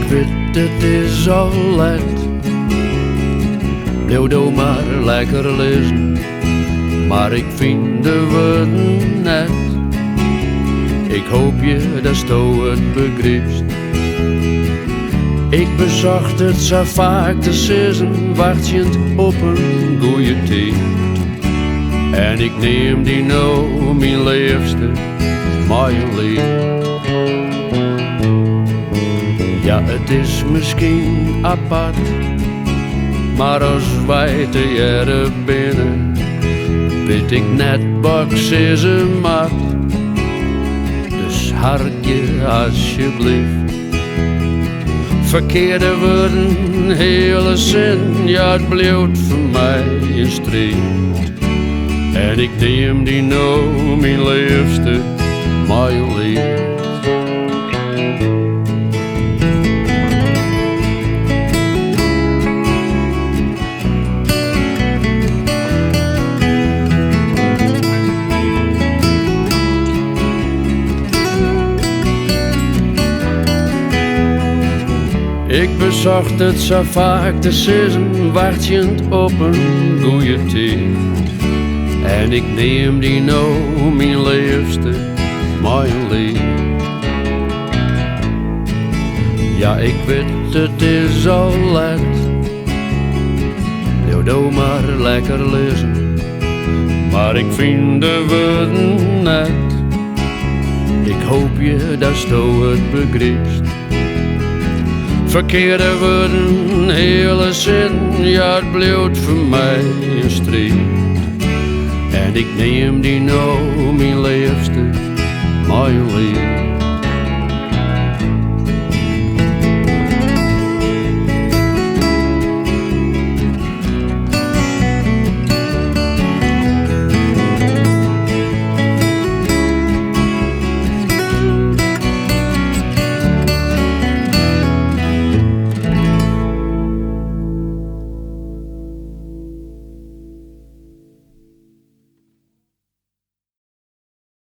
weet het is al laat. Blijf doe maar lekker lezen, maar ik vind de woorden net. Ik hoop je dat je het begrijpt. Ik bezocht het zo vaak te zitten, wachtend op een goeie tijd. En ik neem die nou, mijn liefste, mijn lief. Ja, het is misschien apart, maar als wij te jaren binnen, weet ik net wat ze maakt. Dus hartje alsjeblieft. Verkeerde woorden, hele zin, ja het blijft voor mij een strijd. En ik neem die nou, mijn liefste, mijn lief. Ik bezocht het zo vaak te zitten, wachtend op een goeie tijd. En ik neem die nou, mijn liefste, mijn lief. Ja, ik weet het is al laat. Doe maar lekker lezen, maar ik vind de woorden net. Ik hoop je dat je het begrijpt. Verkeerde woorden, hele zin, ja het blijft voor mij een strijd. En ik neem die nou, mijn liefste, mijn lief.